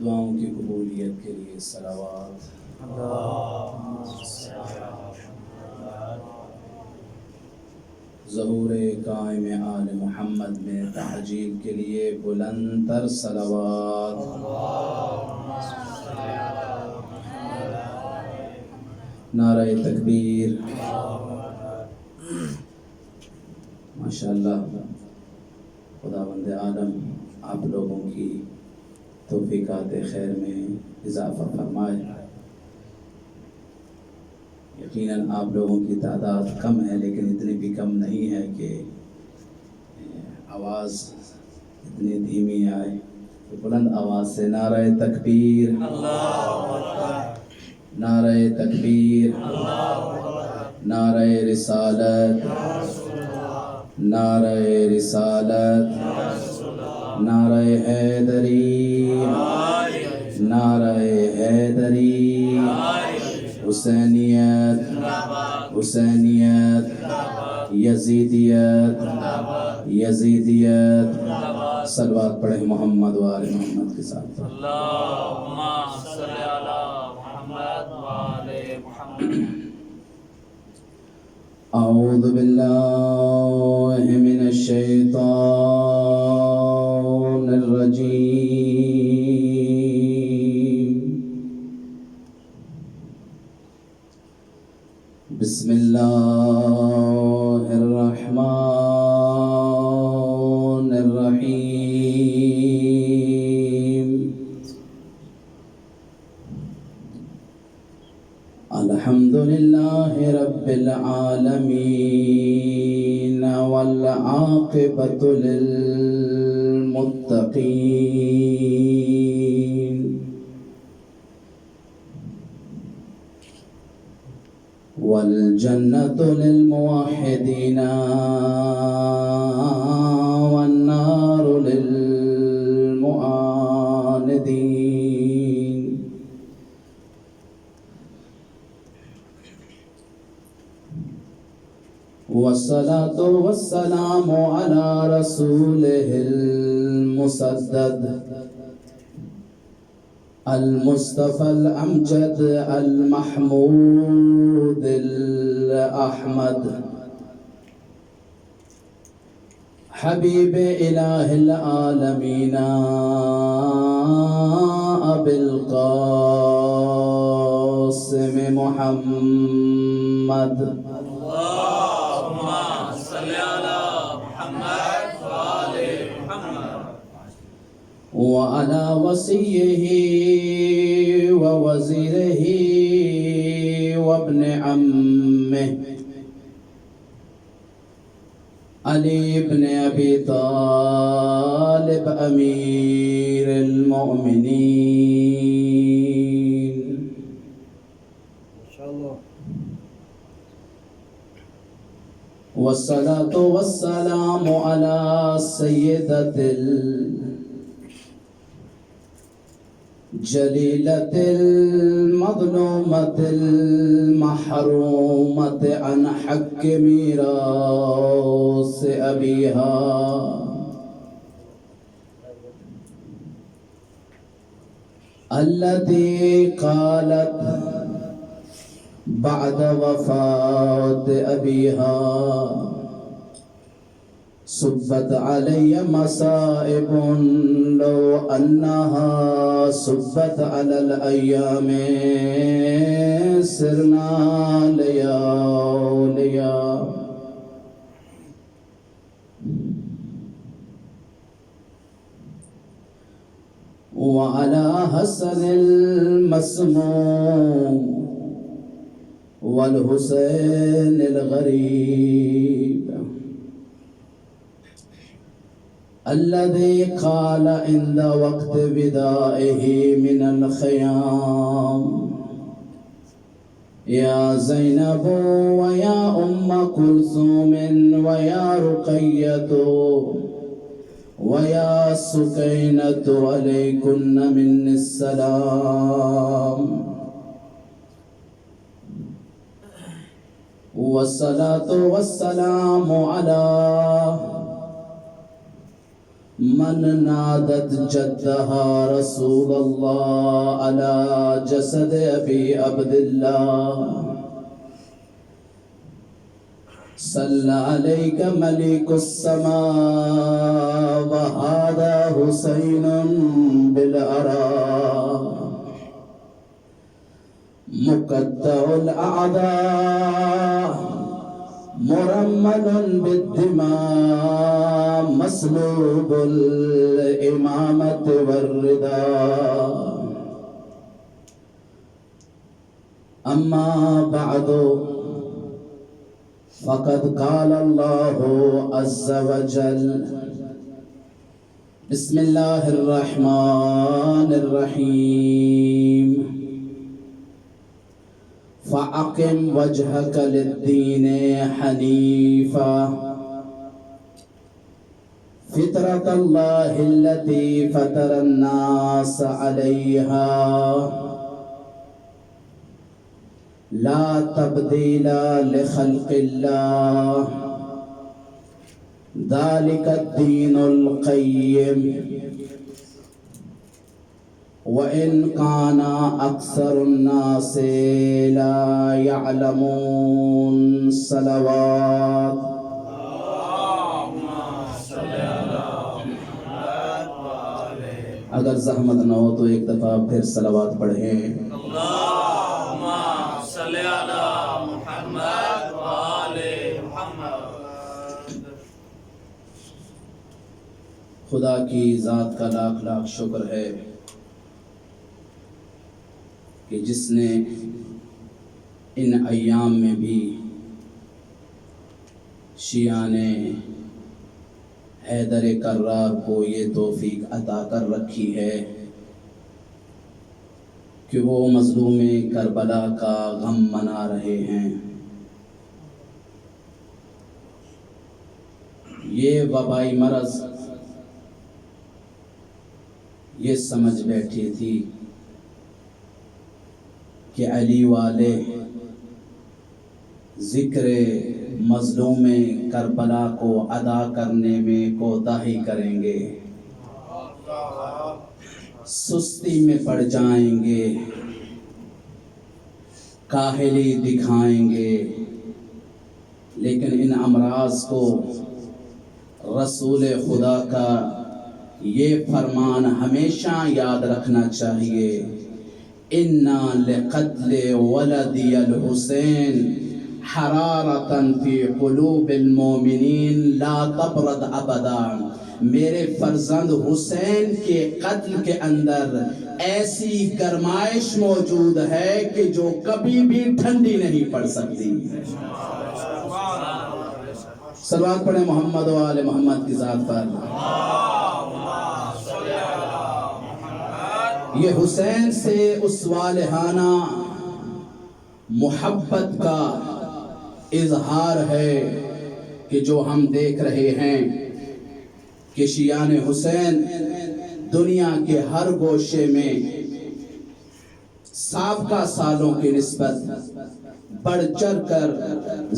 دعاؤں کی قبولیت کے لیے صلوات۔ ظہور قائم آل محمد میں تعجیل کے لیے بلند تر صلوات۔ نعرہ تکبیر۔ ماشاءاللہ خداوند عالم آپ لوگوں کی توفیقات خیر میں اضافہ فرمائے۔ یقیناً آپ لوگوں کی تعداد کم ہے، لیکن اتنی بھی کم نہیں ہے کہ آواز اتنی دھیمی آئے۔ تو بلند آواز سے نعرہ تکبیر، نعرہ تکبیر، نعرہ رسالت، نعرہ رسالت، نعرہ حیدری، نعرہ حیدری، حسینیت، حسینیت، یزیدیت، یزیدیت۔ صلوات پڑھیں محمد و آل محمد کے ساتھ۔ اللہم صلی علی محمد و آل محمد۔ اعوذ باللہ من الشیطان الرجیم، بسم اللہ الرحمن الرحیم۔ الحمد للہ رب العالمین والعاقبۃ للمتقین، والجنة للموحدین والنار للمعاندین۔ والصلاة والسلام على رسوله المسدد المصطفى الأمجد المحمود الأحمد، حبيب إله العالمين أبي القاسم محمد، اللہم صلی علی محمد و آل محمد، وعلى وصيه ووزيره وابن عمه علي بن أبي طالب أمير المؤمنين، والصلاة والسلام على سيدة جلیلۃ المظلومۃ المحرومۃ عن حق میراث ابیہا، التي قالت بعد وفاة أبيها صبت علي مصائب لو أنها صبت على الأيام سرنا لياليا، وعلى حسن المسموم والحسين الغريب الذي قال عند وقت ودائه من الخيام: يا زينب ويا أم كلثوم ويا رقية ويا سكينة عليكن من السلام، والصلاة والسلام على من نادت جدها رسول الله على جسد أبي عبد الله صلى عليك ملك السماء وهذا حسين بالأراء مقطع الأعداء مرمل بالدماء مسلوب الإمامة والرداء أما بعد فقد قال الله عز وجل بسم الله الرحمن الرحيم فأقم وجهك للدين حنيفا فطرة الله التي فطر الناس عليها لا تبديل لخلق الله ذلك الدين القيم وإن كان أكثر الناس لا يعلمون صلوات اگر زحمت نہ ہو تو ایک دفعہ پھر صلوات پڑھیں خدا کی ذات کا لاکھ لاکھ شکر ہے کہ جس نے ان ایام میں بھی شیعان حیدر کرار کو یہ توفیق عطا کر رکھی ہے کہ وہ مظلوم کربلا کا غم منا رہے ہیں۔ یہ وبائی مرض یہ سمجھ بیٹھی تھی کہ علی والے ذکر مظلوم کربلا کو ادا کرنے میں کوتاہی کریں گے، سستی میں پڑ جائیں گے، کاہلی دکھائیں گے، لیکن ان امراض کو رسول خدا کا یہ فرمان ہمیشہ یاد رکھنا چاہیے، اِنَّا لِقَتْلِ وَلَدِيَ الْحُسَيْنِ حَرَارَةً فِي قُلُوبِ الْمُؤْمِنِينَ لَا تَبْرَدْ أَبَدًا، میرے فرزند حسین کے قتل کے اندر ایسی گرمائش موجود ہے کہ جو کبھی بھی ٹھنڈی نہیں پڑ سکتی۔ صلوات پڑھیں محمد و آل محمد کی ذات پر۔ یہ حسین سے اس والہانہ محبت کا اظہار ہے کہ جو ہم دیکھ رہے ہیں کہ شیعان حسین دنیا کے ہر گوشے میں سابقہ سالوں کی نسبت بڑھ چڑھ کر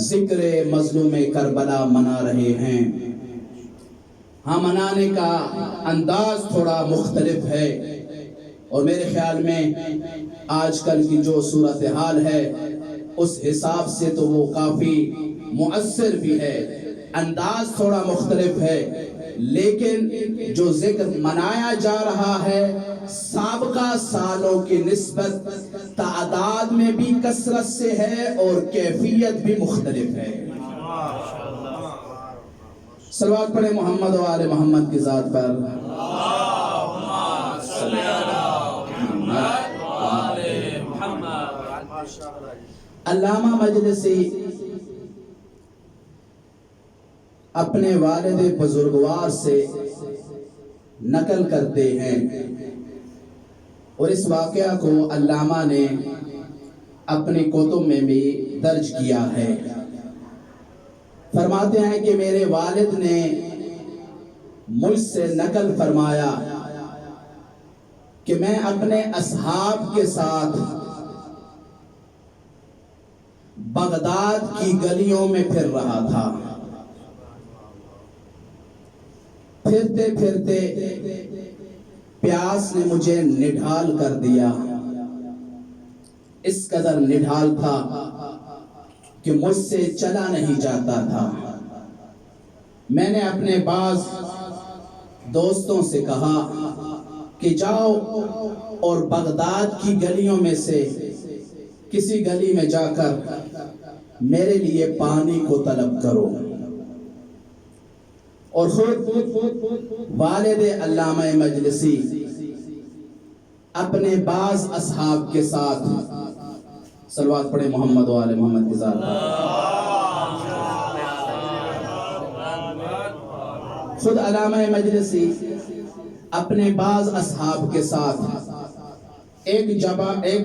ذکر مظلوم کربلا منا رہے ہیں۔ ہاں، منانے کا انداز تھوڑا مختلف ہے، اور میرے خیال میں آج کل کی جو صورتحال ہے اس حساب سے تو وہ کافی مؤثر بھی ہے، انداز تھوڑا مختلف ہے، لیکن جو ذکر منایا جا رہا ہے سابقہ سالوں کی نسبت تعداد میں بھی کثرت سے ہے اور کیفیت بھی مختلف ہے۔ صلوات پڑھیں محمد و آل محمد کی ذات پر۔ علامہ مجلسی اپنے والد بزرگوار سے نقل کرتے ہیں، اور اس واقعہ کو علامہ نے اپنی کتب میں بھی درج کیا ہے۔ فرماتے ہیں کہ میرے والد نے مجھ سے نقل فرمایا کہ میں اپنے اصحاب کے ساتھ بغداد کی گلیوں میں پھر رہا تھا۔ پھرتے پھرتے پیاس نے مجھے نڈھال کر دیا، اس قدر نڈھال تھا کہ مجھ سے چلا نہیں جاتا تھا۔ میں نے اپنے بعض دوستوں سے کہا کہ جاؤ اور بغداد کی گلیوں میں سے کسی گلی میں جا کر میرے لیے پانی کو طلب کرو، اور خود والد علامہ مجلسی اپنے بعض اصحاب کے ساتھ، صلوات پڑھے محمد و آل محمد کی ذات، خود علامہ مجلسی اپنے بعض اصحاب کے ساتھ ایک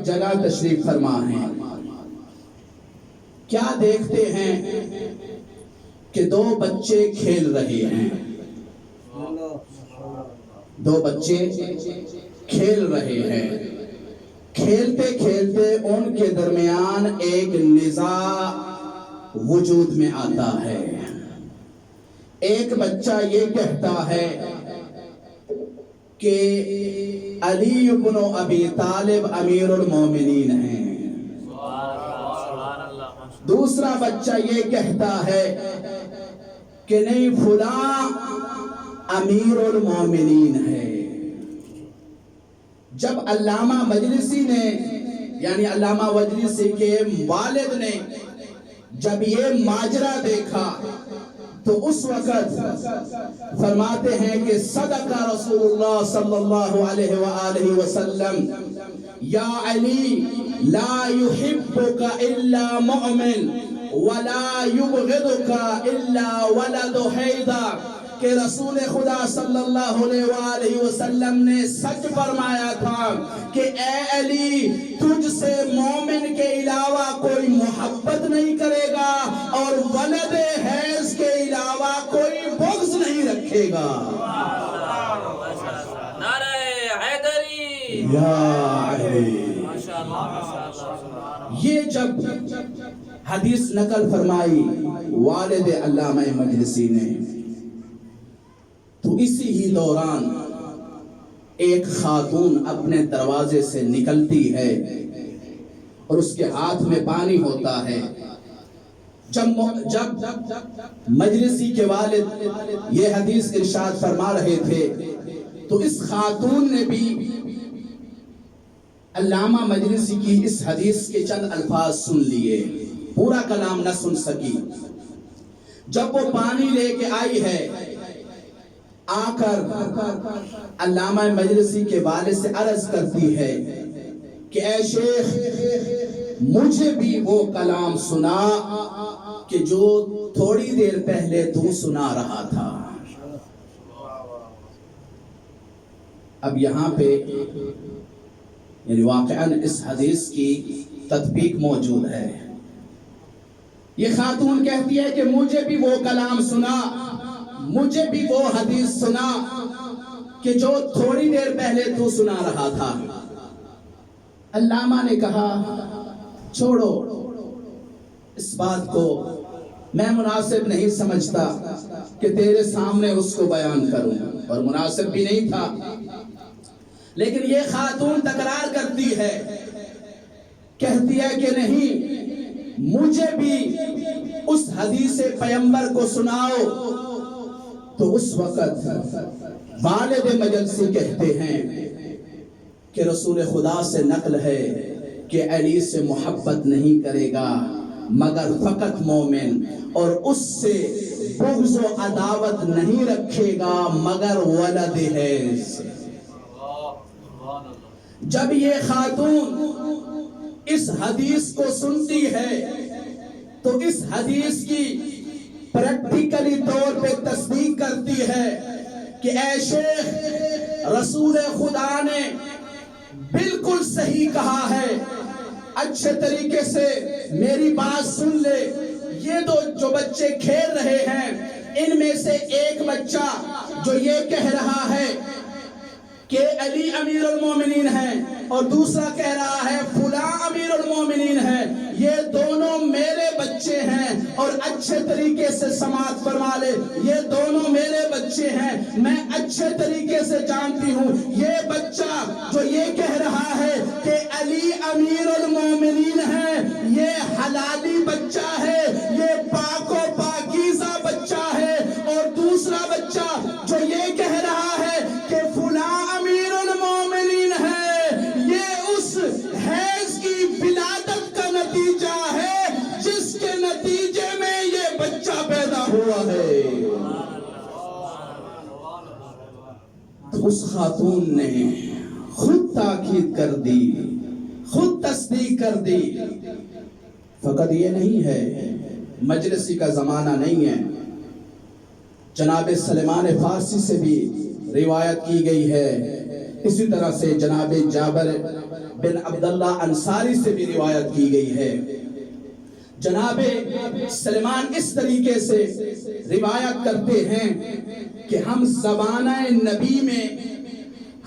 جگہ تشریف فرما ہیں۔ کیا دیکھتے ہیں کہ دو بچے کھیل رہے ہیں، دو بچے کھیل رہے ہیں۔ کھیلتے کھیلتے ان کے درمیان ایک نزاع وجود میں آتا ہے۔ ایک بچہ یہ کہتا ہے کہ علی بن ابی طالب امیر المومنین ہیں، دوسرا بچہ یہ کہتا ہے کہ نہیں، فلاں امیر المومنین ہے۔ جب علامہ مجلسی نے، یعنی علامہ مجلسی کے والد نے جب یہ ماجرا دیکھا تو اس وقت فرماتے ہیں کہ صدق رسول اللہ صلی اللہ علیہ وآلہ وسلم، یا علی لا يحبك الا مؤمن ولا يبغضك الا ولد حیدر، کہ رسول خدا صلی اللہ علیہ وآلہ وسلم نے سچ فرمایا تھا کہ اے علی، تجھ سے مومن کے علاوہ کوئی محبت نہیں کرے گا اور ولد حیض کے علاوہ کوئی بغض نہیں رکھے گا۔ نعرہ حیدری، یا علی، یہ جب حدیث نقل فرمائی والد علامہ مجلسی نے، تو اسی ہی دوران ایک خاتون اپنے دروازے سے نکلتی ہے اور اس کے ہاتھ میں پانی ہوتا ہے۔ جب مجلسی کے والد یہ حدیث ارشاد فرما رہے تھے تو اس خاتون نے بھی علامہ مجلسی کی اس حدیث کے چند الفاظ سن لیے، پورا کلام نہ سن سکی۔ جب وہ پانی لے کے آئی ہے، آ کر علامہ مجلسی کے والد سے عرض کرتی ہے کہ اے شیخ، مجھے بھی وہ کلام سنا کہ جو تھوڑی دیر پہلے تو سنا رہا تھا۔ اب یہاں پہ یعنی واقعاً اس حدیث کی تطبیق موجود ہے۔ یہ خاتون کہتی ہے کہ مجھے بھی وہ کلام سنا، مجھے بھی وہ حدیث سنا کہ جو تھوڑی دیر پہلے تو سنا رہا تھا۔ علامہ نے کہا چھوڑو، اس بات کو میں مناسب نہیں سمجھتا کہ تیرے سامنے اس کو بیان کروں، اور مناسب بھی نہیں تھا۔ لیکن یہ خاتون تکرار کرتی ہے، کہتی ہے کہ نہیں، مجھے بھی اس حدیث پیغمبر کو سناؤ۔ تو اس وقت والد مجلسی کہتے ہیں کہ رسول خدا سے نقل ہے کہ علی سے محبت نہیں کرے گا مگر فقط مومن، اور اس سے بغض و عداوت نہیں رکھے گا مگر ولد حیض۔ جب یہ خاتون اس حدیث کو سنتی ہے تو اس حدیث کی پریکٹیکلی طور پہ تصدیق کرتی ہے کہ اے شیخ، رسول خدا نے بالکل صحیح کہا ہے، اچھے طریقے سے میری بات سن لے۔ یہ جو بچے کھیل رہے ہیں، ان میں سے ایک بچہ جو یہ کہہ رہا ہے کہ علی امیر المومنین ہے اور دوسرا کہہ رہا ہے فلاں امیر المومنین ہے، یہ دونوں میرے بچے بچے ہیں اور اچھے طریقے سے سماعت فرما لے، یہ دونوں میرے بچے ہیں، میں اچھے طریقے سے جانتی ہوں یہ بچہ جو یہ کہہ رہا ہے کہ علی امیر المومنین ہے، یہ حلالی بچہ ہے، یہ پاک و پاکیزہ بچہ ہے، اور دوسرا بچہ جو یہ کہہ رہا ہے کہ فلاں امیر المومنین ہے، یہ اس حیض کی ولادت کا نتیجہ ہے جس کے نتیجے میں یہ بچہ پیدا ہوا ہے۔ اس خاتون نے خود تاکید کر دی، خود تصدیق کر دی۔ فقط یہ نہیں ہے، مجلسی کا زمانہ نہیں ہے، جناب سلیمان فارسی سے بھی روایت کی گئی ہے، اسی طرح سے جناب جابر بن عبداللہ انصاری سے بھی روایت کی گئی ہے۔ جناب سلیمان اس طریقے سے روایت کرتے ہیں کہ ہم زمانہ نبی میں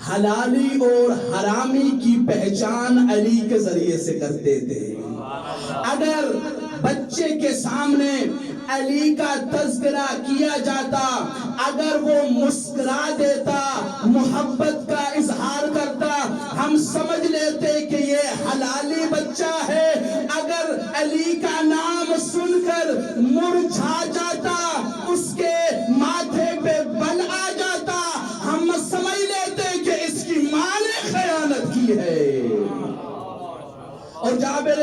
حلالی اور حرامی کی پہچان علی کے ذریعے سے کرتے تھے۔ اگر بچے کے سامنے علی کا تذکرہ کیا جاتا، اگر وہ مسکرا دیتا، محبت کا اظہار کرتا، ہم سمجھ لیتے کہ یہ حلالی بچہ ہے۔ اگر علی کا نام سن کر مرجھا جاتا، اس کے ماتھے پہ بل آ جاتا، ہم سمجھ لیتے کہ اس کی ماں نے خیانت کی ہے۔ اور جابر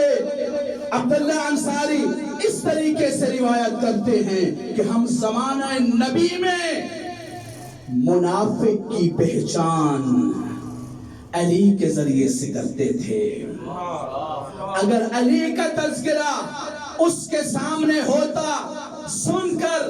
عبداللہ انصاری اس طریقے سے روایت کرتے ہیں کہ ہم زمانہ نبی میں منافق کی پہچان علی کے ذریعے سے کرتے تھے۔ اگر علی کا تذکرہ اس کے سامنے ہوتا، سن کر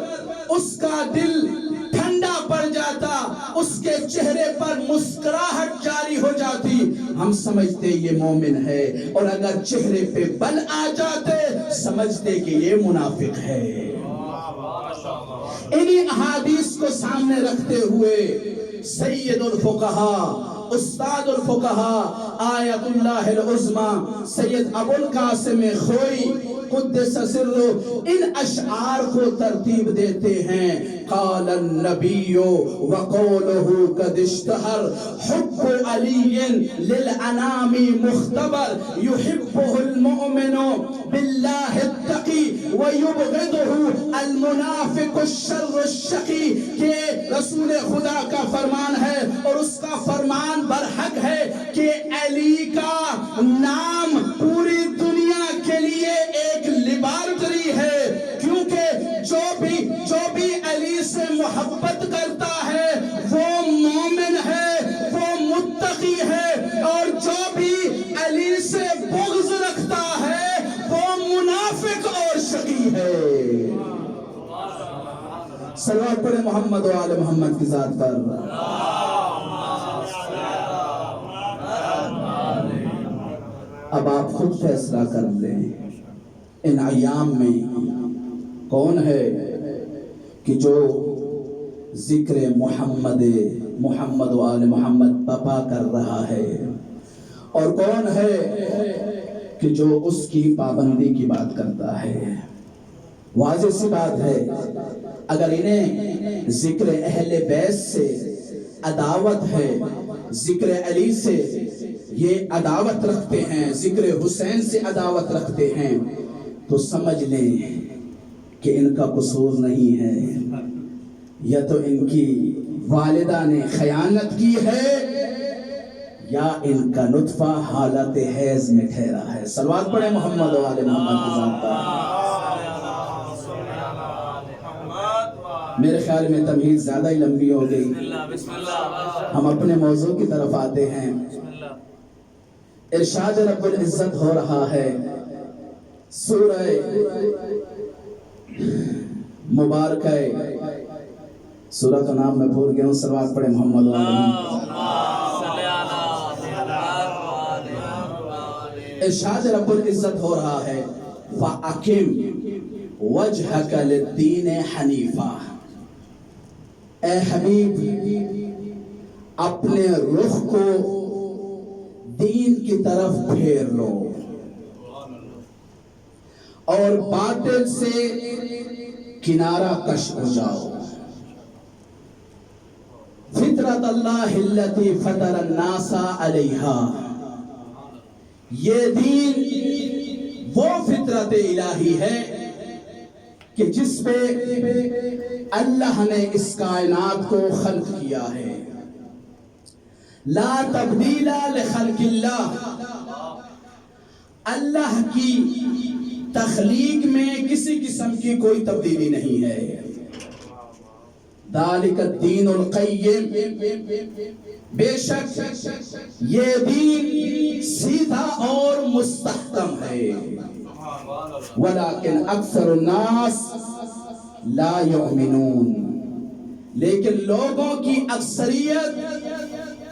اس کا دل ٹھنڈا پڑ جاتا، اس کے چہرے پر مسکراہٹ جاری ہو جاتی، ہم سمجھتے یہ مومن ہے، اور اگر چہرے پہ بل آ جاتے سمجھتے کہ یہ منافق ہے۔ انہی احادیث کو سامنے رکھتے ہوئے سید الفقہاء، استاد الفقہاء، آیت اللہ العظمی سید ابو القاسم خوئی قدس سرہ ان اشعار کو ترتیب دیتے ہیں۔ قال النبی وقولہ قد اشتہر، حب علی للانام مختبر، یحبہ المؤمن باللہ التقی ویبغضہ المنافق الشر الشقی، کہ رسول خدا کا فرمان ہے اور اس کا فرمان برحق ہے کہ علی کا نام پوری دنیا کے لیے ایک لیبارٹری ہے، کیونکہ جو بھی علی سے محبت کرتا ہے وہ مومن ہے، وہ متقی ہے، اور جو بھی علی سے بغض رکھتا ہے وہ منافق اور شقی ہے۔ صلوات پڑھے محمد و آل محمد کی ذات پر۔ اب آپ خود فیصلہ کر لیں، ان ایام میں کون ہے کہ جو ذکر محمد و آل محمد بپا کر رہا ہے، اور کون ہے کہ جو اس کی پابندی کی بات کرتا ہے۔ واضح سی بات ہے، اگر انہیں ذکر اہل بیت سے عداوت ہے، ذکر علی سے یہ عداوت رکھتے ہیں، ذکر حسین سے عداوت رکھتے ہیں، تو سمجھ لیں کہ ان کا قصور نہیں ہے، یا تو ان کی والدہ نے خیانت کی ہے یا ان کا نطفہ حالت حیض میں ٹھہرا ہے۔ صلوات پڑھے محمد و آل محمد کی ذات پر۔ میرے خیال میں تمہید زیادہ ہی لمبی ہو گئی، ہم اپنے موضوع کی طرف آتے ہیں۔ ارشاد رب العزت ہو رہا ہے، سورہ مبارکہ، سورہ کا نام میں بھول گیا ہوں، صلوات پڑھے محمد و آل محمد۔ ارشاد رب العزت ہو رہا ہے، فَأَقِمْ وَجْهَكَ لِلدِّينِ حَنِيفًا، اے حبیب اپنے رخ کو دین کی طرف پھیر لو، اور باطل سے کنارہ کش ہو جاؤ. فطرت اللہ التی فطر الناس علیہا، یہ دین وہ فطرت الہی ہے کہ جس پہ اللہ نے اس کائنات کو خلق کیا ہے. لا تبدیل لخلق اللہ، اللہ کی تخلیق میں کسی قسم کی کوئی تبدیلی نہیں ہے. ذالک الدین القیم، بے شک یہ دین سیدھا اور مستحکم ہے. ولیکن اکثر الناس لا یؤمنون، لیکن لوگوں کی اکثریت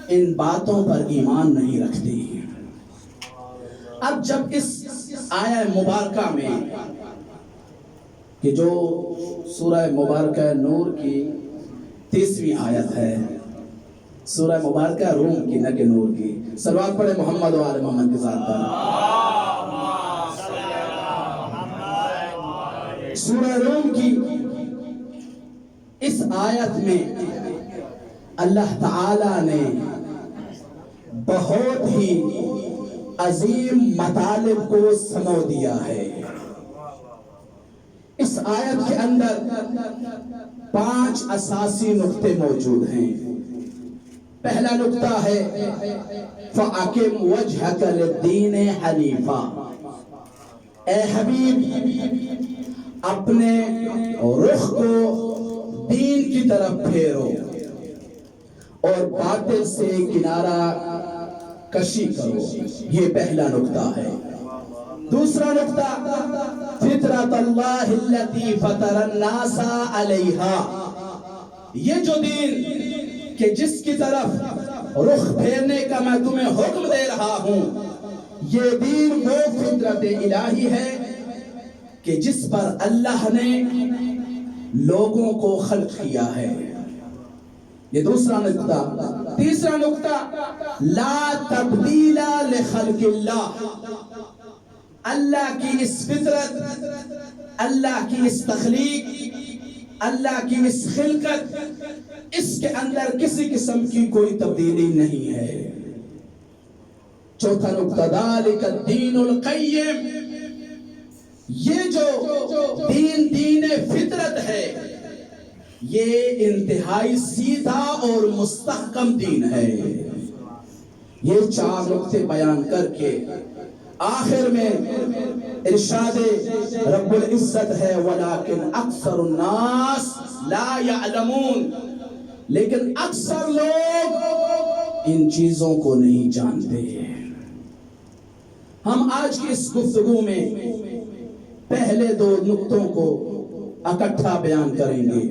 ان باتوں پر ایمان نہیں رکھتی. اب جب اس آیہ مبارکہ میں کہ جو سورہ مبارکہ نور کی 30ویں آیت ہے، سورہ مبارکہ روم کی نہ کہ نور کی، صلوات پڑھے محمد و آل محمد کے ذات پر. سورہ روم کی اس آیت میں اللہ تعالی نے بہت ہی عظیم مطالب کو سمو دیا ہے. اس آیت کے اندر 5 اساسی نقطے موجود ہیں. پہلا نقطہ ہے فَأَقِمْ وَجْهَكَ لِلدِّينِ حَنِيفًا، اے حبیب اپنے رخ کو دین کی طرف پھیرو اور باطل سے کنارہ کشی کرو. یہ پہلا نقطہ ہے. دوسرا نقطہ فطرت اللہ التی فطر الناس علیہا، یہ جو دین کہ جس کی طرف رخ پھیرنے کا میں تمہیں حکم دے رہا ہوں، یہ دین وہ فطرت الہی ہے کہ جس پر اللہ نے لوگوں کو خلق کیا ہے. یہ دوسرا نقطہ. تیسرا نقطہ لا تبدیل لخلق اللہ، اللہ کی اس فطرت، اللہ کی اس تخلیق، اللہ کی اس خلقت، اس کے اندر کسی قسم کی کوئی تبدیلی نہیں ہے. چوتھا نقطہ ذالک الدین القیم، یہ جو دین فطرت ہے یہ انتہائی سیدھا اور مستحکم دین ہے. یہ 4 نقطے بیان کر کے آخر میں ارشاد رب العزت ہے ولیکن اکثر الناس لا یعلمون، لیکن اکثر لوگ ان چیزوں کو نہیں جانتے. ہم آج کی اس گفتگو میں پہلے 2 نقطوں کو اکٹھا بیان کریں گے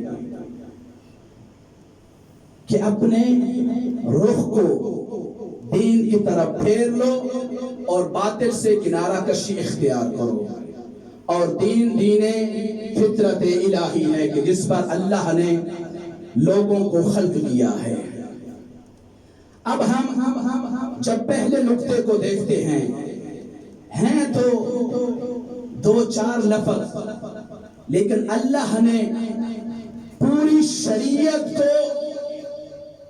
کہ اپنے رخ کو دین کی طرف پھیر لو اور باطل سے کنارہ کشی اختیار کرو. اور دین فطرت الہی ہے کہ جس پر اللہ نے لوگوں کو خلق کیا ہے. اب ہم جب پہلے نقطے کو دیکھتے ہیں تو 2-4 لفظ، لیکن اللہ نے پوری شریعت کو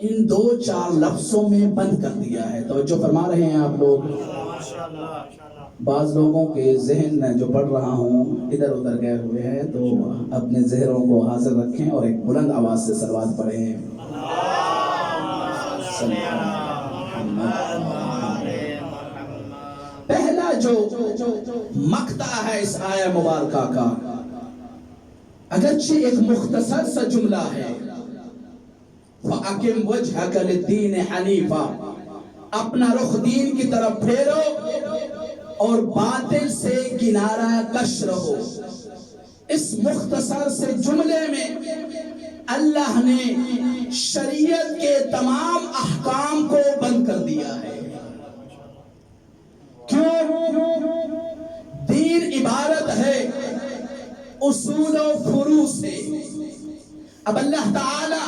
ان 2-4 لفظوں میں بند کر دیا ہے. توجہ فرما رہے ہیں آپ لوگ؟ بعض لوگوں کے ذہن میں جو پڑھ رہا ہوں ادھر ادھر گئے ہوئے ہیں، تو اپنے ذہنوں کو حاضر رکھیں اور ایک بلند آواز سے صلوات پڑھیں. پہلا جو مقطع ہے اس آیہ مبارکہ کا، اگرچہ ایک مختصر سا جملہ ہے، فَأَقِمْ وَجْهَكَ لِلدِّينِ حَنِيفًا، اپنا رخ دین کی طرف پھیرو اور باطل سے کنارہ کش رہو. اس مختصر سے جملے میں اللہ نے شریعت کے تمام احکام کو بند کر دیا ہے. کیوں؟ دین عبارت ہے اصول و فروع سے. اب اللہ تعالی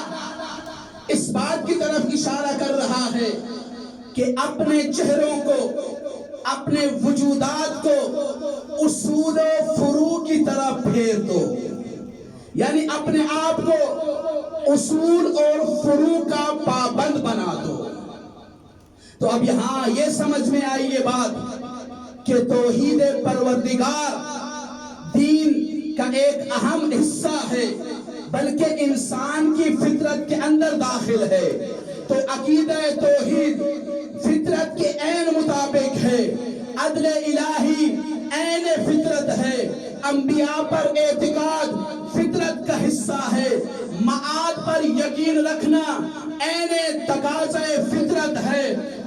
اس بات کی طرف اشارہ کر رہا ہے کہ اپنے چہروں کو، اپنے وجودات کو اصول و فروع کی طرف پھیر دو، یعنی اپنے آپ کو اصول اور فروع کا پابند بنا دو۔ تو اب یہاں یہ سمجھ میں آئی یہ بات کہ توحید پروردگار دین کا ایک اہم حصہ ہے، بلکہ انسان کی فطرت کے اندر داخل ہے۔ تو عقیدہ توحید فطرت کے عین مطابق ہے، عدل الہی عین فطرت ہے، انبیاء پر اعتقاد فطرت کا حصہ ہے، معاد پر یقین رکھنا عین تقاضۂ فطرت ہے،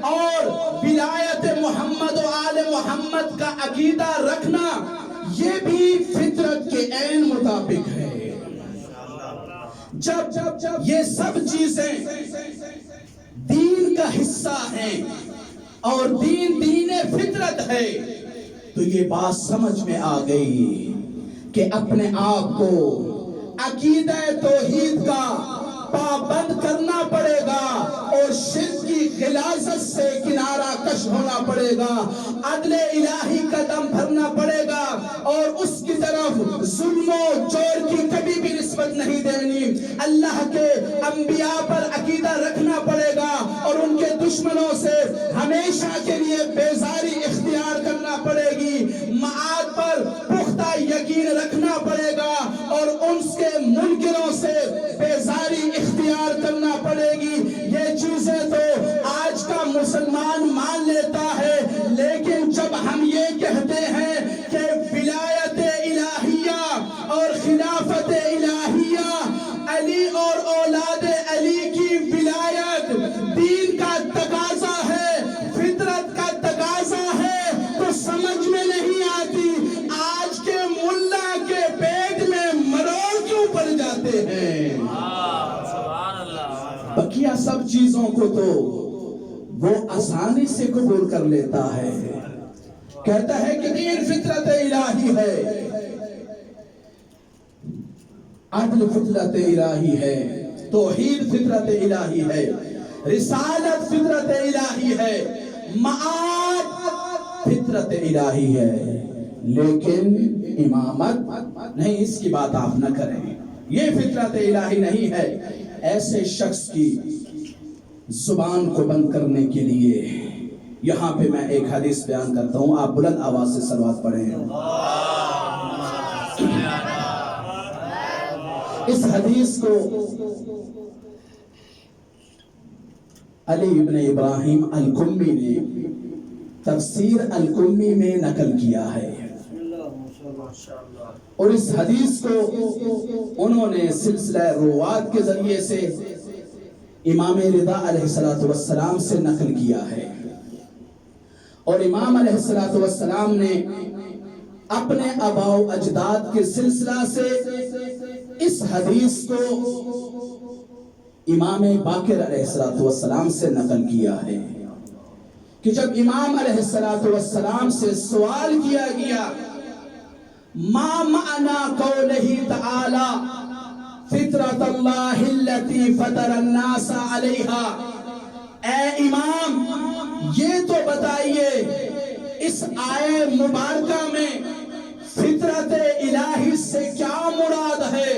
اور ولایت محمد و آل محمد کا عقیدہ رکھنا یہ بھی فطرت کے عین مطابق ہے۔ جب یہ سب چیزیں دین کا حصہ ہیں اور دین فطرت ہے، تو یہ بات سمجھ میں آ گئی کہ اپنے آپ کو عقیدہ توحید کا پابند کرنا پڑے گا، اور شرک کی غلاظت سے کنارہ کش ہونا پڑے گا، عدل الہی کا دم بھرنا پڑے گا، اور اس کی طرف ظلم و جور کی کبھی بھی نسبت نہیں دینی۔ اللہ کے انبیاء پر عقیدہ رکھنا پڑے گا، اور ان کے دشمنوں سے ہمیشہ کے لیے بیزاری اختیار کرنا پڑے گی، معاد پر پختہ یقین رکھنا پڑے گا، اور ان کے منکروں سے بیزاری اختیار کرنا پڑے گی۔ یہ چیزیں تو آج کا مسلمان مان لیتا ہے، لیکن جب ہم یہ کہتے ہیں کہ ولایت الہیہ اور خلافت الہیہ، علی اور اولاد علی کی ولایت دین کا تقاضا ہے، فطرت کا تقاضا ہے، تو سمجھ میں نہیں آتی آج کے ملا کے پیٹ میں مروڑ کیوں پڑ جاتے ہیں۔ بقیہ سب چیزوں کو تو وہ آسانی سے قبول کر لیتا ہے، کہتا ہے کہ دین فطرت الہی ہے، عدل فطرت الہی ہے، توحید فطرت الہی ہے، رسالت فطرت الہی ہے، معاد فطرت الہی ہے، لیکن امامت نہیں، اس کی بات آپ نہ کریں، یہ فطرت الہی نہیں ہے۔ ایسے شخص کی زبان کو بند کرنے کے لیے یہاں پہ میں ایک حدیث بیان کرتا ہوں، آپ بلند آواز سے صلوات پڑھیں۔ اس حدیث کو علی ابن ابراہیم القمی نے تفسیر القمی میں نقل کیا ہے، اور اس حدیث کو انہوں نے سلسلہ روات کے ذریعے سے امام رضا علیہ السلام سے نقل کیا ہے، اور امام علیہ السلام نے اپنے آباء و اجداد کے سلسلہ سے اس حدیث کو امام باقر علیہ السلام سے نقل کیا ہے کہ جب امام علیہ السلام سے سوال کیا گیا ما معنی قولہ تعالی فطرت اللہ التي فطر الناس علیہا، اے امام یہ تو بتائیے اس آیے مبارکہ میں فطرت الہی سے کیا مراد ہے؟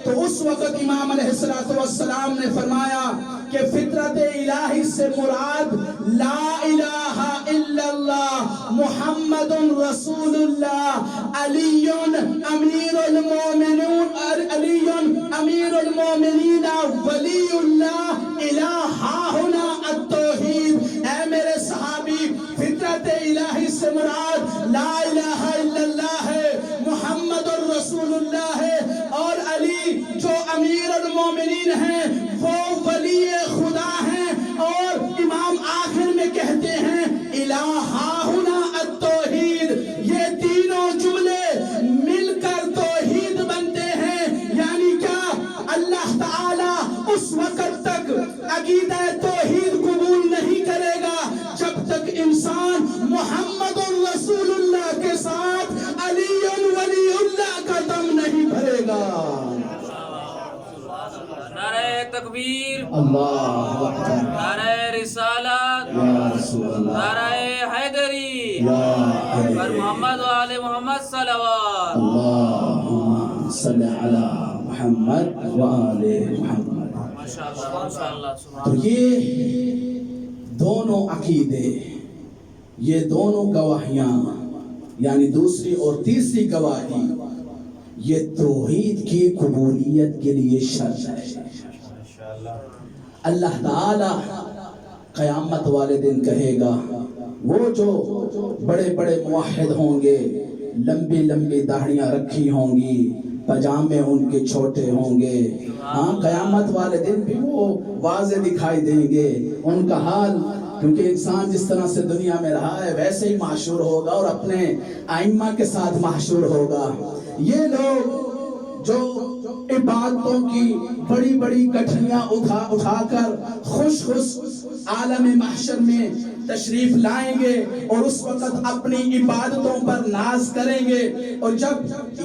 تو اس وقت امام علیہ السلام نے فرمایا کہ فطرت الہی سے مراد لا الہ الا اللہ محمد رسول اللہ علی امیر المومنین ولی اللہ الہ ہنا التوحید۔ اے میرے صحابی، فطرت الہی سے مراد لا الہ الا اللہ ہے، محمد رسول اللہ ہے، اور علی جو امیر المومنین ہیں وہ ولی خدا ہیں، اور امام آخر میں کہتے ہیں الہ ہنا التوحید۔ یہ تینوں جملے مل کر توحید بنتے ہیں، یعنی کیا؟ اللہ تعالیٰ اس وقت تک عقیدہ توحید قبول نہیں کرے گا جب تک انسان محمد رسول اللہ کے ساتھ علی ولی اللہ کا دم نہیں بھرے گا۔ نعرہ تکبیر، اللہ اکبر، نعرہ رسالت، یا رسول اللہ، نعرہ حیدری، یا حیدری، پر محمد و آل محمد صلی علی محمد و آل محمد۔ ماشاءاللہ تو یہ دونوں عقیدے، یہ دونوں گواہیاں، یعنی دوسری اور تیسری گواہی، یہ توحید کی قبولیت کے لیے شرط ہے۔ اللہ تعالی قیامت والے دن کہے گا، وہ جو بڑے بڑے موحد ہوں گے، لمبی لمبی داڑھیاں رکھی ہوں گی، پجامے ان کے چھوٹے ہوں گے، ہاں قیامت والے دن بھی وہ واضح دکھائی دیں گے۔ ان کا حال، کیونکہ انسان جس طرح سے دنیا میں رہا ہے ویسے ہی محشور ہوگا اور اپنے ائمہ کے ساتھ محشور ہوگا۔ یہ لوگ جو عبادتوں کی بڑی بڑی گٹھلیاں اٹھا کر خوش عالم محشر میں تشریف لائیں گے اور اس وقت اپنی عبادتوں پر ناز کریں گے، اور جب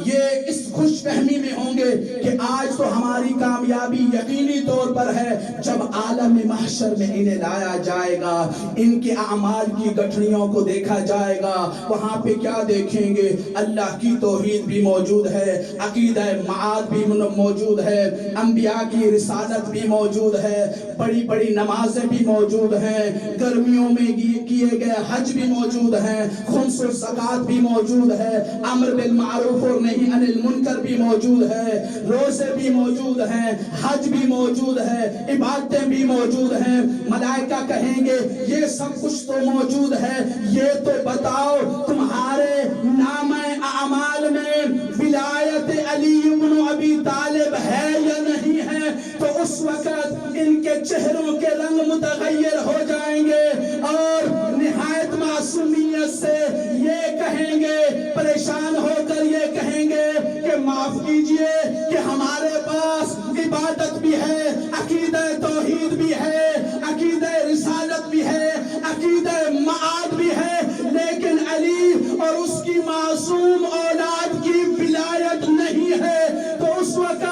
یہ اس خوش فہمی میں ہوں گے کہ آج تو ہماری کامیابی یقینی طور پر ہے، جب عالم محشر میں انہیں لایا جائے گا، ان کے اعمال کی گٹھلیوں کو دیکھا جائے گا، وہاں پہ کیا دیکھیں گے؟ اللہ کی توحید بھی موجود ہے، عقیدہ معاد بھی موجود ہے، انبیاء کی رسالت بھی موجود ہے، بڑی بڑی نمازیں بھی موجود ہیں، گرمیوں میں کیے گئے حج بھی موجود ہیں، خمس و زکوٰۃ بھی موجود ہے، امر بالمعروف اور نہی عن المنکر بھی موجود ہے، روزے بھی موجود ہیں، حج بھی موجود ہے، عبادتیں بھی موجود ہیں۔ ملائکہ کہیں گے یہ سب کچھ تو موجود ہے، یہ تو بتاؤ تمہارے نامہ اعمال میں ولایت علی بن ابی طالب ہے یا نہیں ہے؟ تو اس وقت ان کے چہروں کے رنگ متغیر ہو جائیں گے اور نہایت معصومیت سے یہ کہیں گے، پریشان ہو کر یہ کہیں گے کہ معاف کیجئے کہ ہمارے پاس عبادت بھی ہے، عقیدہ توحید بھی ہے، عقیدہ رسالت بھی ہے، عقیدہ معاد بھی ہے، لیکن علی اور اس کی معصوم اولاد کی ولایت نہیں ہے۔ تو اس وقت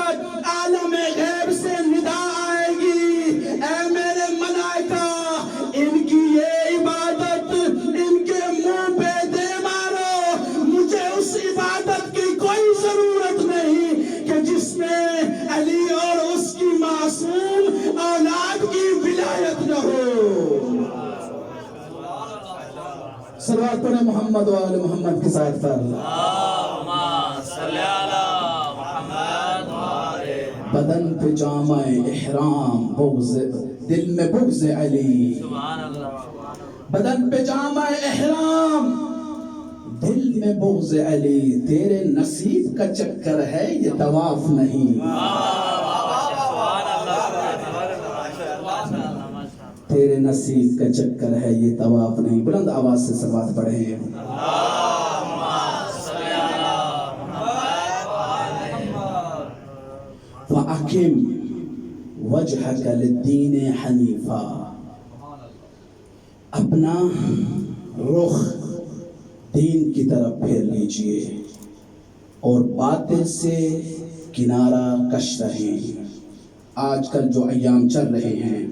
عالم غیب سے ندا آئے گی، اے میرے ملائکہ، ان کی یہ عبادت ان کے منہ پہ دے مارو، مجھے اس عبادت کی کوئی ضرورت نہیں کہ جس میں علی اور اس کی معصوم اولاد کی ولایت نہ ہو۔ صلوات پڑھیں محمد و آل محمد کے ساتھ پر۔ اللہم صلی علی محمد و آل بدن پہ جامع احرام، بغض دل میں بغض علی، سبحان اللہ۔ بدن پہ جامع احرام، دل میں بغض علی، تیرے نصیب کا چکر ہے یہ طواف نہیں، تیرے نصیب کا چکر ہے یہ طواف نہیں۔ بلند آواز سے صلوات پڑھیں۔ اللہم صلی علی محمد و آل محمد۔ وَأَقِمْ وَجْهَكَ لِلدِّينِ حَنِيفًا، اپنا رخ دین کی طرف پھیر لیجئے اور باطل سے کنارہ کش رہیں۔ آج کل جو ایام چل رہے ہیں،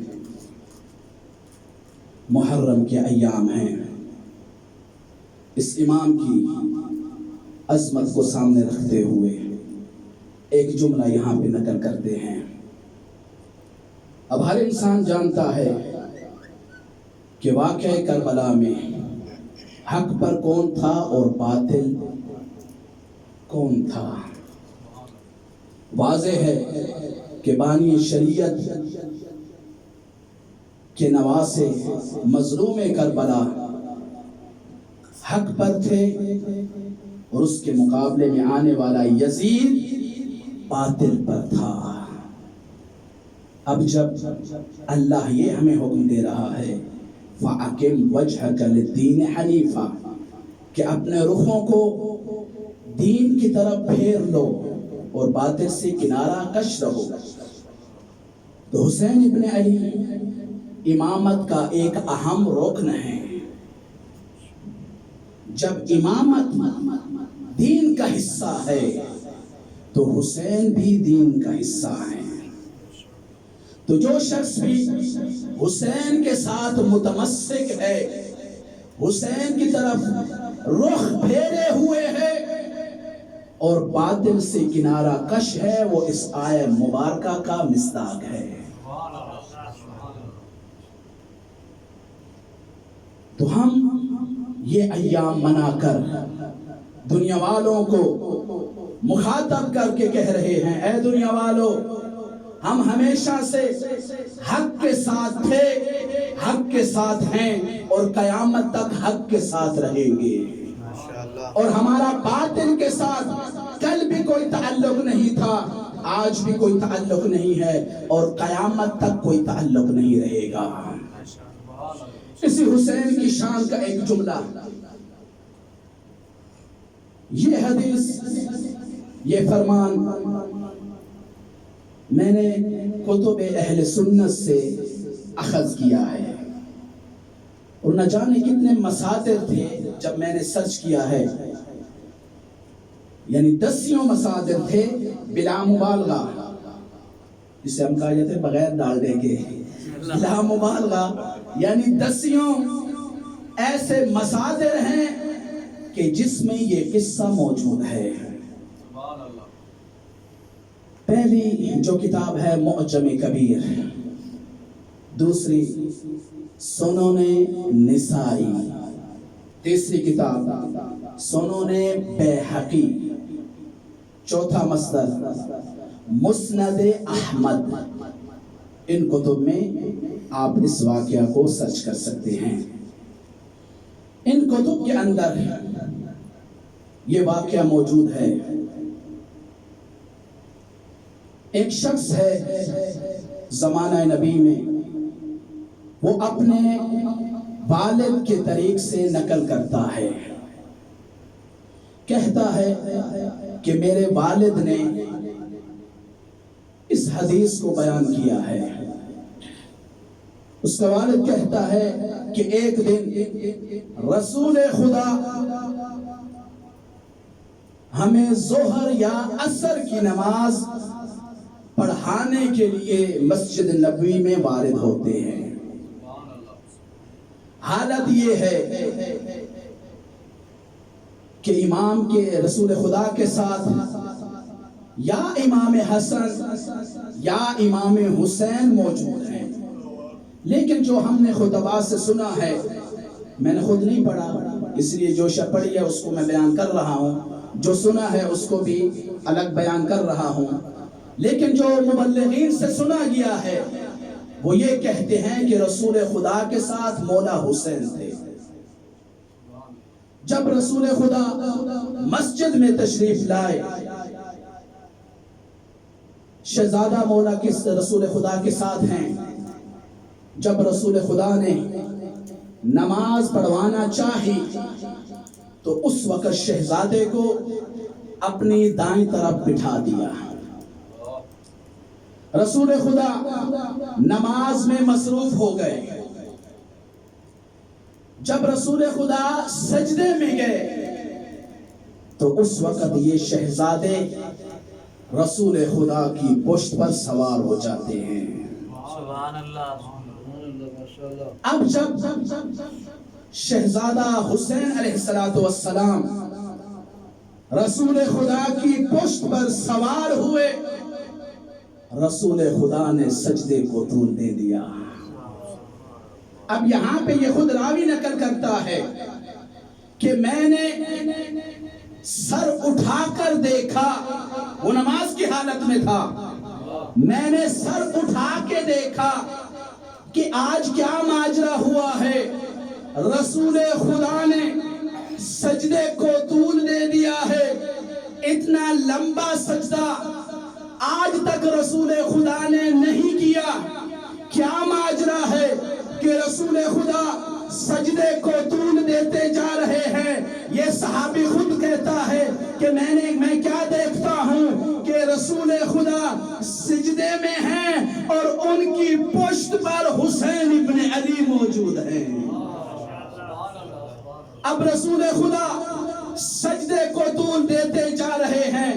محرم کے ایام ہیں، اس امام کی عظمت کو سامنے رکھتے ہوئے ایک جملہ یہاں پہ نقل کرتے ہیں۔ اب ہر انسان جانتا ہے کہ واقعہ کربلا میں حق پر کون تھا اور باطل کون تھا۔ واضح ہے کہ بانی شریعت کے نواسے مظلوم کربلا حق پر تھے اور اس کے مقابلے میں آنے والا یزید باطل پر تھا۔ اب جب اللہ یہ ہمیں حکم دے رہا ہے فَأَقِمْ وَجْهَكَ لِلدِّينِ حَنِيفًا، کہ اپنے رخوں کو دین کی طرف پھیر لو اور باطل سے کنارہ کش رہو۔ تو حسین ابن علی امامت کا ایک اہم رکن ہے۔ جب امامت دین کا حصہ ہے تو حسین بھی دین کا حصہ ہے۔ تو جو شخص بھی حسین کے ساتھ متمسک ہے، حسین کی طرف رخ پھیرے ہوئے ہے اور باطل سے کنارہ کش ہے، وہ اس آیہ مبارکہ کا مصداق ہے۔ تو ہم یہ ایام منا کر دنیا والوں کو مخاطب کر کے کہہ رہے ہیں، اے دنیا والوں، ہم ہمیشہ سے حق کے ساتھ تھے، حق کے ساتھ ہیں اور قیامت تک حق کے ساتھ رہیں گے، اور ہمارا باطل کے ساتھ کل بھی کوئی تعلق نہیں تھا، آج بھی کوئی تعلق نہیں ہے اور قیامت تک کوئی تعلق نہیں رہے گا۔ اسی حسین کی شان کا ایک جملہ، یہ حدیث، یہ فرمان میں نے کتب اہل سنت سے اخذ کیا ہے، اور نہ جانے کتنے مصادر تھے جب میں نے سرچ کیا ہے، یعنی 10 مصادر تھے بلا مبالغہ، جسے ہم کہا جاتے ہیں بغیر ڈالنے کے، بلا مبالغہ یعنی 10 ایسے مصادر ہیں کہ جس میں یہ قصہ موجود ہے۔ پہلی جو کتاب ہے معجم کبیر، دوسری سنن نسائی، تیسری کتاب سنن بیہقی، چوتھا مصدر مسند احمد۔ ان کتب میں آپ اس واقعہ کو سرچ کر سکتے ہیں۔ ان کتب کے اندر یہ واقعہ موجود ہے۔ ایک شخص ہے زمانہ نبی میں، وہ اپنے والد کے طریق سے نقل کرتا ہے، کہتا ہے کہ میرے والد نے اس حدیث کو بیان کیا ہے۔ اس کا والد کہتا ہے کہ ایک دن رسول خدا ہمیں ظہر یا عصر کی نماز پڑھانے کے لیے مسجد نبوی میں وارد ہوتے ہیں۔ حالت یہ ہے کہ امام کے رسول خدا کے ساتھ یا امام حسن یا امام حسین موجود ہیں، لیکن جو ہم نے خطبہ سے سنا ہے، میں نے خود نہیں پڑھا، اس لیے جو شب پڑھی ہے اس کو میں بیان کر رہا ہوں، جو سنا ہے اس کو بھی الگ بیان کر رہا ہوں، لیکن جو مبلغین سے سنا گیا ہے وہ یہ کہتے ہیں کہ رسول خدا کے ساتھ مولا حسین تھے۔ جب رسول خدا مسجد میں تشریف لائے، شہزادہ مولا کس رسول خدا کے ساتھ ہیں، جب رسول خدا نے نماز پڑھوانا چاہی تو اس وقت شہزادے کو اپنی دائیں طرف بٹھا دیا۔ رسول خدا نماز میں مصروف ہو گئے۔ جب رسول خدا سجدے میں گئے تو اس وقت یہ شہزادے رسول خدا کی پشت پر سوار ہو جاتے ہیں۔ سبحان اللہ۔ اب جب شہزادہ حسین علیہ السلام رسول خدا کی پشت پر سوار ہوئے، رسول خدا نے سجدے کو طول دے دیا۔ اب یہاں پہ یہ خود راوی نقل کرتا ہے کہ میں نے سر اٹھا کر دیکھا، وہ نماز کی حالت میں تھا، میں نے سر اٹھا کے دیکھا کہ آج کیا ماجرا ہوا ہے، رسول خدا نے سجدے کو طول دے دیا ہے، اتنا لمبا سجدہ آج تک رسول خدا نے نہیں کیا، کیا ماجرا ہے کہ رسول خدا سجدے کو طول دیتے جا رہے ہیں۔ یہ صحابی خود کہتا ہے کہ میں کیا دیکھتا ہوں کہ رسول خدا سجدے میں ہیں اور ان کی پشت پر حسین ابن علی موجود ہیں۔ اب رسول خدا سجدے کو طول دیتے جا رہے ہیں،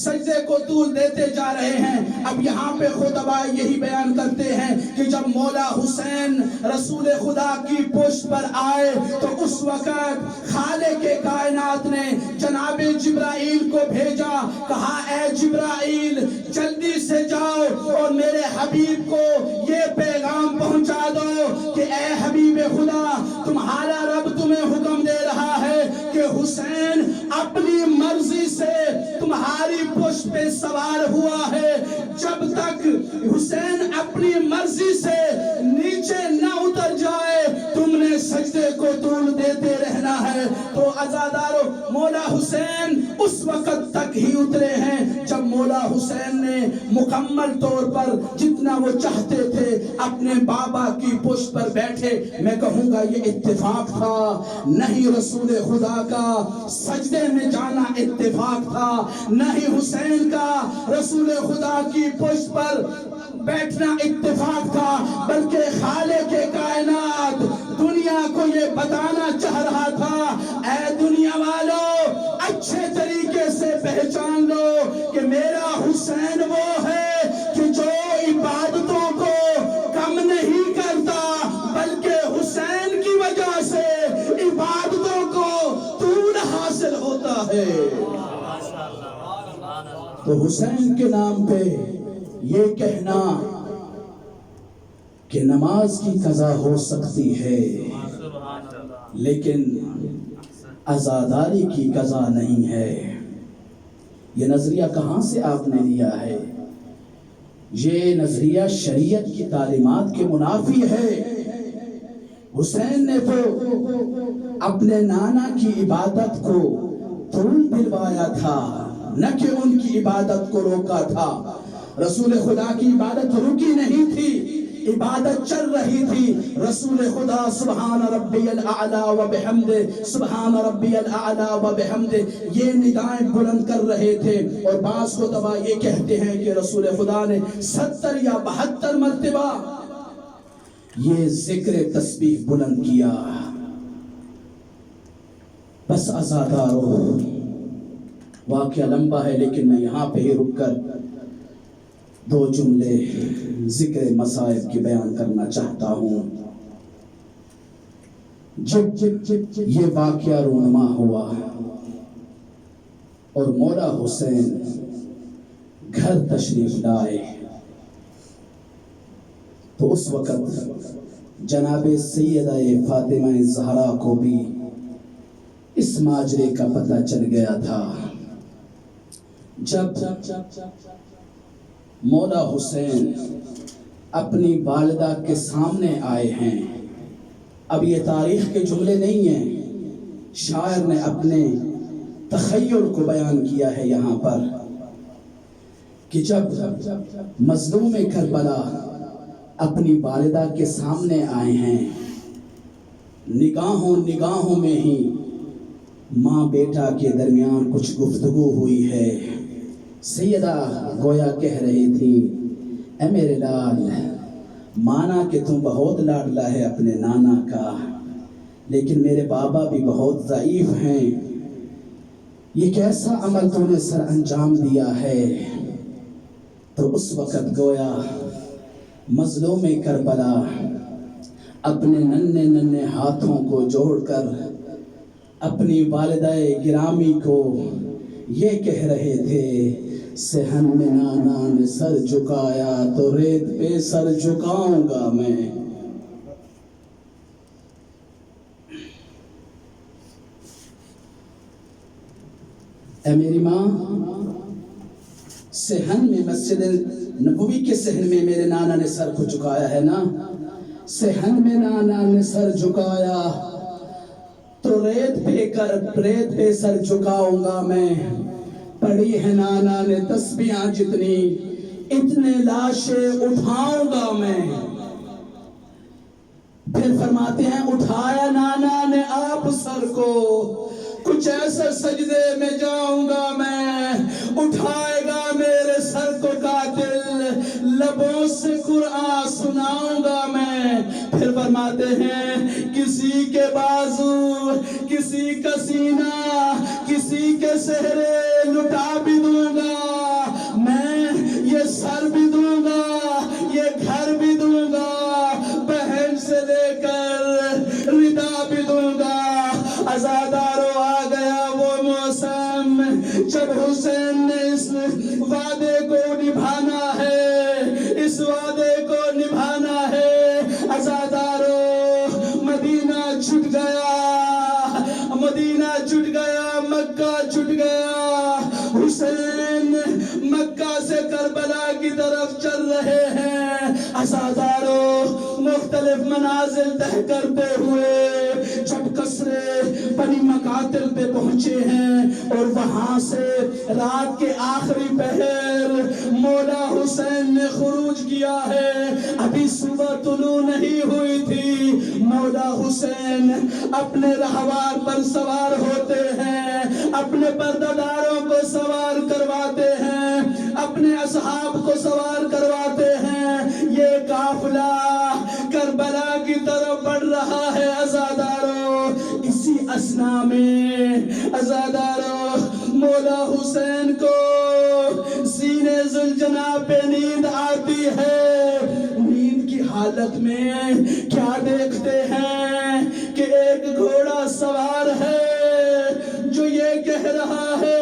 سجدے کو طول دیتے جا رہے ہیں۔ اب یہاں پہ خطبہ یہی بیان کرتے ہیں کہ جب مولا حسین رسول خدا کی پشت پر آئے تو اس وقت خالق کائنات نے جناب جبرائیل کو بھیجا، کہا اے جبرائیل جلدی سے جاؤ اور میرے حبیب کو یہ پیغام پہنچا دو کہ اے حبیب خدا، تمہارا رب تمہیں حکم دے رہا ہے کہ حسین اپنی مرضی سے تمہاری پشت پہ سوار ہوا ہے، جب تک حسین اپنی مرضی سے نیچے نہ اتر جائے تم نے سجدے کو طول دیتے رہنا ہے۔ تو عزادارو، مولا حسین اس وقت تک ہی اترے ہیں جب مولا حسین نے مکمل طور پر جتنا وہ چاہتے تھے اپنے بابا کی پشت پر بیٹھے۔ میں کہوں گا یہ اتفاق تھا، نہیں رسول خدا کا سجدے میں جانا اتفاق تھا، نہیں حسین کا رسول خدا کی پشت پر بیٹھنا اتفاق تھا، بلکہ خالق کائنات دنیا کو یہ بتانا چاہ رہا تھا، اے دنیا والو اچھے طریقے سے پہچان لو کہ میرا حسین وہ ہے کہ جو عبادتوں کو کم نہیں کرتا، بلکہ حسین کی وجہ سے عبادتوں کو طول حاصل ہوتا ہے۔ تو حسین کے نام پہ یہ کہنا کہ نماز کی قضا ہو سکتی ہے لیکن عزاداری کی قضا نہیں ہے، یہ نظریہ کہاں سے آپ نے لیا ہے؟ یہ نظریہ شریعت کی تعلیمات کے منافی ہے۔ حسین نے تو اپنے نانا کی عبادت کو طول دلوایا تھا، نہ کہ ان کی عبادت کو روکا تھا۔ رسول خدا کی عبادت رکی نہیں تھی، عبادت چل رہی تھی۔ رسول خدا سبحان ربی الاعلی و بحمدہ، سبحان ربی الاعلی و بحمدہ یہ ندائیں بلند کر رہے تھے، اور بعض خطبہ یہ کہتے ہیں کہ رسول خدا نے 70 یا 72 مرتبہ یہ ذکر تسبیح بلند کیا۔ بس عزادارو، واقعہ لمبا ہے لیکن میں یہاں پہ ہی رک کر 2 جملے ذکر مصائب کی بیان کرنا چاہتا ہوں۔ جب یہ واقعہ رونما ہوا اور مولا حسین گھر تشریف لائے تو اس وقت جناب سیدہ فاطمہ زہرا کو بھی اس ماجرے کا پتہ چل گیا تھا۔ جب مولا حسین اپنی والدہ کے سامنے آئے ہیں، اب یہ تاریخ کے جملے نہیں ہیں، شاعر نے اپنے تخیل کو بیان کیا ہے یہاں پر کہ جب مظلوم کربلا اپنی والدہ کے سامنے آئے ہیں، نگاہوں میں ہی ماں بیٹا کے درمیان کچھ گفتگو ہوئی ہے۔ سیدہ گویا کہہ رہی تھی، اے میرے لال، مانا کہ تم بہت لاڈلا ہے اپنے نانا کا، لیکن میرے بابا بھی بہت ضعیف ہیں، یہ کیسا عمل تم نے سر انجام دیا ہے؟ تو اس وقت گویا مظلوم کربلا اپنے ننھے ہاتھوں کو جوڑ کر اپنی والدہ گرامی کو یہ کہہ رہے تھے، صحن میں نانا نے سر جھکایا تو ریت پہ سر جھکاؤں گا میں۔ اے میری ماں، صحن میں مسجد نبوی کے صحن میں میرے نانا نے سر کو جھکایا ہے نا، صحن میں نانا نے سر جھکایا تو ریت پہ سر جھکاؤں گا میں۔ پڑھی ہے نانا نے تسبیحاں جتنی، اتنے لاشیں اٹھاؤں گا میں۔ پھر فرماتے ہیں اٹھایا نانا نے آپ سر کو، کچھ ایسے سجدے میں جاؤں گا میں، اٹھائے گا میرے سر کو قاتل، لبوں سے قرآن سناؤں گا میں۔ پھر فرماتے ہیں کسی کے بازو، کسی کا سینہ، کسی کے سہرے لٹا بھی دوں گا، سر بھی دوں گا، یہ گھر بھی دوں گا، بہن سے لے کر ردا بھی دوں گا۔ عزادارو آ گیا وہ موسم جب حسین نے اس وعدے کو نبھانا ہے، اس وعدے کو نبھانا ہے۔ عزادارو مدینہ چھٹ گیا، مدینہ چھٹ گیا، مکہ چھٹ گیا۔ حسین مکہ سے کربلا کی طرف چل رہے ہیں۔ عزادارو مختلف منازل طے کرتے ہوئے جب قصرے بنی مقاتل پہ پہنچے ہیں اور وہاں سے رات کے آخری پہر مولا حسین نے خروج کیا ہے، ابھی صبح طلوع نہیں ہوئی تھی، مولا حسین اپنے رہوار پر سوار ہوتے ہیں، اپنے پردہ کو سوار کرواتے ہیں، اپنے اصحاب کو سوار کرواتے ہیں۔ یہ قافلہ کربلا کی طرف بڑھ رہا ہے۔ عزادارو اسی اثنا میں عزادارو مولا حسین کو سینے ذوالجناح پہ نیند آتی ہے۔ نیند کی حالت میں کیا دیکھتے ہیں کہ ایک گھوڑا سوار ہے جو یہ کہہ رہا ہے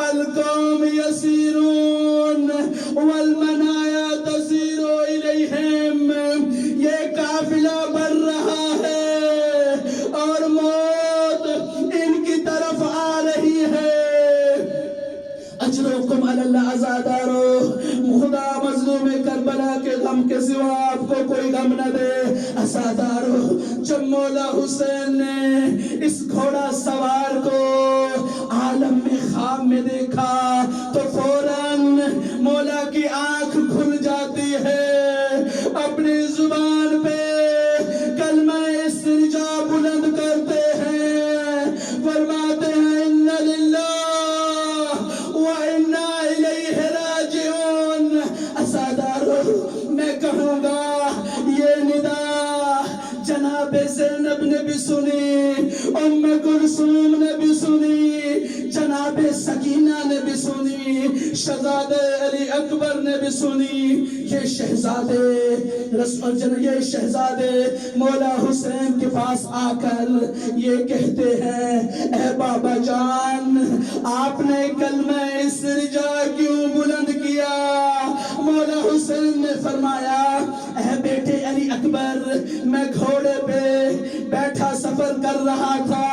القوم یسیرون والمنایا تسیر الیہم، یہ قافلہ بڑھ رہا ہے اور موت ان کی طرف آ رہی ہے۔ اجرکم علی اللہ۔ عزادارو خدا مظلوم کربلا کے غم کے سوا آپ کو کوئی غم نہ دے۔ عزادارو جب مولا حسین نے اس گھوڑا سوار کو عالم میں خواب میں دیکھا تو فوراً مولا کی آنکھ کھل جاتی ہے، اپنی زبان پہ کلمہ استرجاع بلند کرتے ہیں، فرماتے ہیں اِنَّ لِلَّهِ وَإِنَّا إِلَيْهِ رَاجِعُونَ۔ عزادارو میں کہوں گا یہ ندا جناب زینب نے بھی سنی، ام کلثوم نے بھی سنی، جناب سکینہ نے بھی سنی، شہزادے علی اکبر نے بھی سنی۔ یہ شہزادے مولا حسین کے پاس آ کر یہ کہتے ہیں اے بابا جان آپ نے کلمہ استرجاع کیوں بلند کیا؟ مولا حسین نے فرمایا اے بیٹے علی اکبر میں گھوڑے پہ بیٹھا سفر کر رہا تھا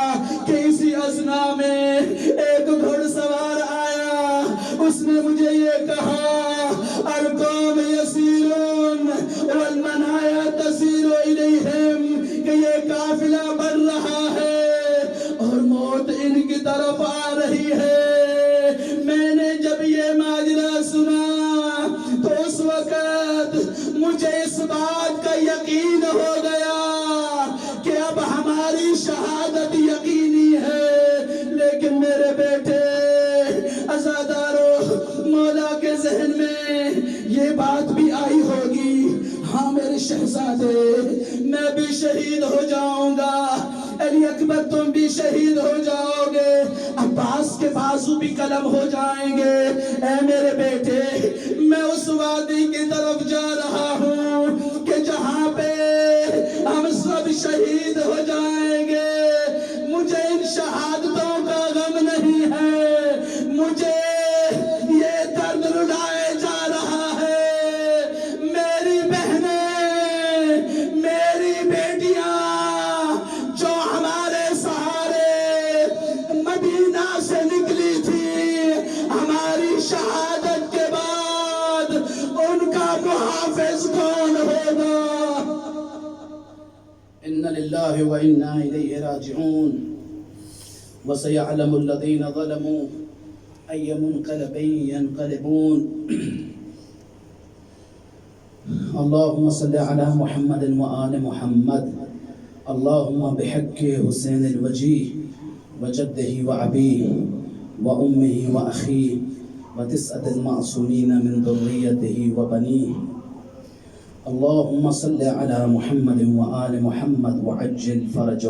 کہ اسی اثنا میں ایک گھوڑ سوار آیا، اس نے مجھے یہ کہا القوم یسیرون والمنایا تسیر الیہم، کہ یہ قافلہ بڑھ رہا ہے اور موت ان کی طرف آ رہی ہے۔ میں نے جب یہ ماجرا سنا تو اس وقت مجھے اس بات کا یقین ہو گیا کہ اب ہماری شہادت یقینی ہے۔ لیکن میرے بیٹے عزادارو مولا کے ذہن میں یہ بات بھی آئی ہوگی ہاں میرے شہزادے میں بھی شہید ہو جاؤں گا، علی اکبر تم بھی شہید ہو جاؤ گے، عباس کے بازو بھی قلم ہو جائیں گے۔ اے میرے بیٹے میں اس وادی کی طرف جا رہا ہوں کہ جہاں پہ ہم سب شہید ہو جائیں گے۔ مجھے ان شہادتوں کا غم نہیں ہے، مجھے یہ درد رلائے جا رہا ہے۔ میری بہنیں، میری بیٹیاں جو ہمارے سہارے مدینہ سے نکلی تھی، ہماری شہادت کے بعد ان کا محافظ کون ہوگا؟ إِنَّ لِلَّهِ وَإِنَّا إِلَيْهِ رَاجِعُونَ وَسَيَعْلَمُ الَّذِينَ ظَلَمُوا أَيَّ مُنْقَلَبٍ يَنْقَلِبُونَ۔ اللهم صل على محمد وآل محمد، اللهم بحق حسين الوجيه وجده وأبيه وأمه وأخيه وتسعة المعصومين من ذريته وبنيه، اللهم صل على محمد وآل محمد وعجل فرجهم